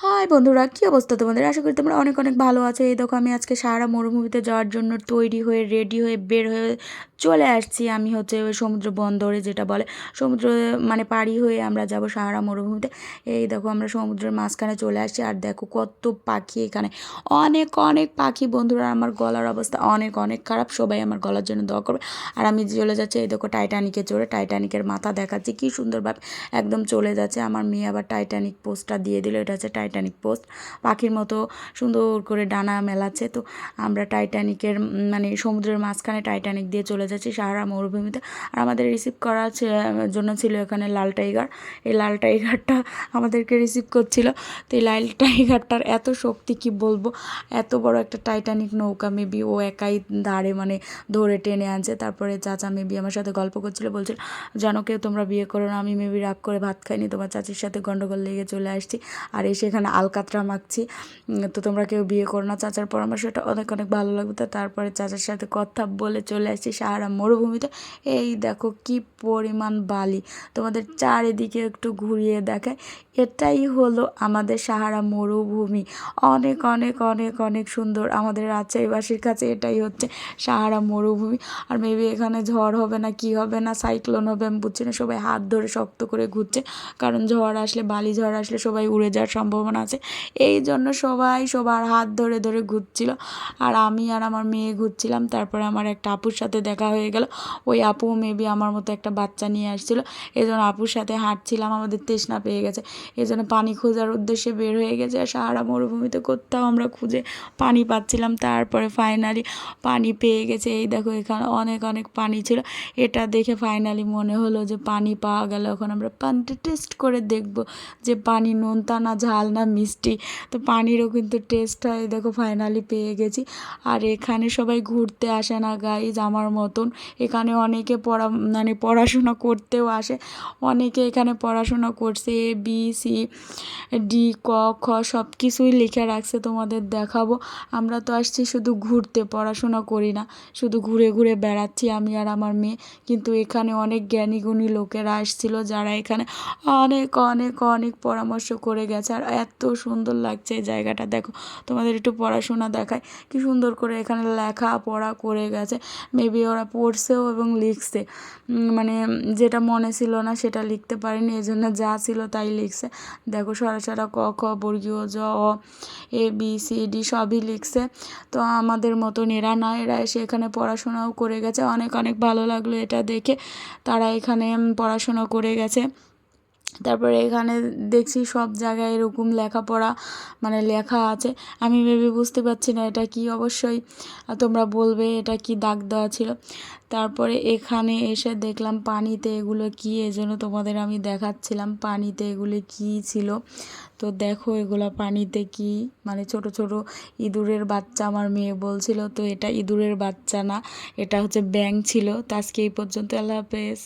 High বন্ধুরা, কী অবস্থা তোমাদের? আশা করি তোমরা অনেক অনেক ভালো আছো। এই দেখো আমি আজকে সাহারা মরুভূমিতে যাওয়ার জন্য তৈরি হয়ে রেডি হয়ে বের হয়ে চলে আসছি। আমি হচ্ছে ওই সমুদ্র বন্দরে, যেটা বলে সমুদ্র, মানে পাড়ি হয়ে আমরা যাব সাহারা মরুভূমিতে। এই দেখো আমরা সমুদ্রের মাঝখানে চলে আসছি। আর দেখো কত পাখি এখানে, অনেক অনেক পাখি। বন্ধুরা, আমার গলার অবস্থা অনেক অনেক খারাপ, সবাই আমার গলার জন্য দোয়া করবে। আর আমি চলে যাচ্ছি এই দেখো টাইটানিকে চড়ে। টাইটানিকের মাথা দেখাচ্ছি কী সুন্দরভাবে একদম চলে যাচ্ছে। আমার মেয়ে আবার টাইটানিক পোস্টটা দিয়ে দিল, এটা হচ্ছে টাইটানিক পোস্ট। পাখির মতো সুন্দর করে ডানা মেলাচ্ছে। তো আমরা টাইটানিকের মানে সমুদ্রের মাঝখানে টাইটানিক দিয়ে চলে যাচ্ছি সাহারা মরুভূমিতে। আর আমাদের রিসিভ করার জন্য ছিল এখানে লাল টাইগার। এই লাল টাইগারটা আমাদেরকে রিসিভ করছিল। তো এই লাল টাইগারটার এত শক্তি কি বলবো, এত বড় একটা টাইটানিক নৌকা মেবি ও একাই দাঁড়ে মানে ধরে টেনে আনছে। তারপরে চাচা মেবি আমার সাথে গল্প করছিল, বলছিল জানো কেউ তোমরা বিয়ে করো না। আমি মেবি রাগ করে ভাত খাইনি, তোমার চাচির সাথে গন্ডগোল লেগে চলে আসছি। আর এসে এখানে আলকাতরা মাখছি। তো তোমরা কেউ বিয়ে করো না। চাচার পরামর্শটা অনেক অনেক ভালো লাগবে। তো তারপরে চাচার সাথে কথা বলে চলে আসছি সাহারা মরুভূমিতে। এই দেখো কি পরিমাণ বালি, তোমাদের চারিদিকে একটু ঘুরিয়ে দেখায়। এটাই হলো আমাদের সাহারা মরুভূমি। অনেক অনেক অনেক অনেক সুন্দর। আমাদের রাজশাহীবাসীর কাছে এটাই হচ্ছে সাহারা মরুভূমি। আর মেবি এখানে ঝড় হবে না, কি হবে না, সাইক্লোন হবে, আমি বুঝছি না। সবাই হাত ধরে শক্ত করে ঘুরছে, কারণ ঝড় আসলে, বালি ঝড় আসলে সবাই উড়ে যাওয়ার সম্ভাবনা আছে। এই জন্য সবাই সবার হাত ধরে ধরে ঘুরছিল। আর আমি আর আমার মেয়ে ঘুরছিলাম। তারপরে আমার একটা আপুর সাথে দেখা হয়ে গেল। ওই আপু মেবি আমার মতো একটা বাচ্চা নিয়ে আসছিল। এই জন্য আপুর সাথে হাঁটছিলাম। আমাদের তৃষ্ণা পেয়ে গেছে, এই জন্য পানি খোঁজার উদ্দেশ্যে বের হয়ে গেছে। আর সাহারা মরুভূমিতে কোথাও আমরা খুঁজে পানি পাচ্ছিলাম। তারপরে ফাইনালি পানি পেয়ে গেছে। এই দেখো এখানে অনেক অনেক পানি ছিল। এটা দেখে ফাইনালি মনে হলো যে পানি পাওয়া গেল। এখন আমরা পানিটা টেস্ট করে দেখব যে পানি নোনতা না ঝাল না মিষ্টি। তো পানিরও কিন্তু টেস্ট হয়। দেখো ফাইনালি পেয়ে গেছি। আর এখানে সবাই ঘুরতে আসে না গাইজ আমার মতন। এখানে অনেকে মানে পড়াশোনা করতেও আসে। অনেকে এখানে পড়াশোনা করছে, এ বি সি ডি ক খ সব কিছুই লিখে রাখছে, তোমাদের দেখাবো। আমরা তো আসছি শুধু ঘুরতে, পড়াশোনা করি না, শুধু ঘুরে ঘুরে বেড়াচ্ছি আমি আর আমার মেয়ে। কিন্তু এখানে অনেক জ্ঞানী গুণী লোকেরা আসছিল, যারা এখানে অনেক অনেক অনেক পরামর্শ করে গেছে। আর এত সুন্দর লাগছে এই জায়গাটা। দেখো তোমাদের একটু পড়াশোনা দেখায়, কি সুন্দর করে এখানে লেখাপড়া করে গেছে। মেবি ওরা পড়ছেও এবং লিখছে, মানে যেটা মনে ছিল না সেটা লিখতে পারেনি, এই জন্য যা ছিল তাই লিখছে। দেখো সরাসরি ক খ বর্গীয় জ অ এ বি সি ডি সবই লিখছে। তো আমাদের মতন এরা না, এরা এসে এখানে পড়াশোনাও করে গেছে। অনেক অনেক ভালো লাগলো এটা দেখে, তারা এখানে পড়াশোনা করে গেছে। তারপরে এখানে দেখছি সব জায়গায় এরকম লেখাপড়া মানে লেখা আছে। আমি ভেবে বুঝতে পারছি না এটা কি, অবশ্যই তোমরা বলবে এটা কি দাগ দেওয়া ছিল। তারপরে এখানে এসে দেখলাম পানিতে এগুলো কি, এজন্য তোমাদের আমি দেখাচ্ছিলাম পানিতে এগুলো কি ছিল। তো দেখো এগুলো পানিতে কি, মানে ছোট ছোট ইঁদুরের বাচ্চা আমার মেয়ে বলছিল। তো এটা ইঁদুরের বাচ্চা না, এটা হচ্ছে ব্যাঙ ছিল। তো আজকে এই পর্যন্ত, আল্লাহ হাফেজ।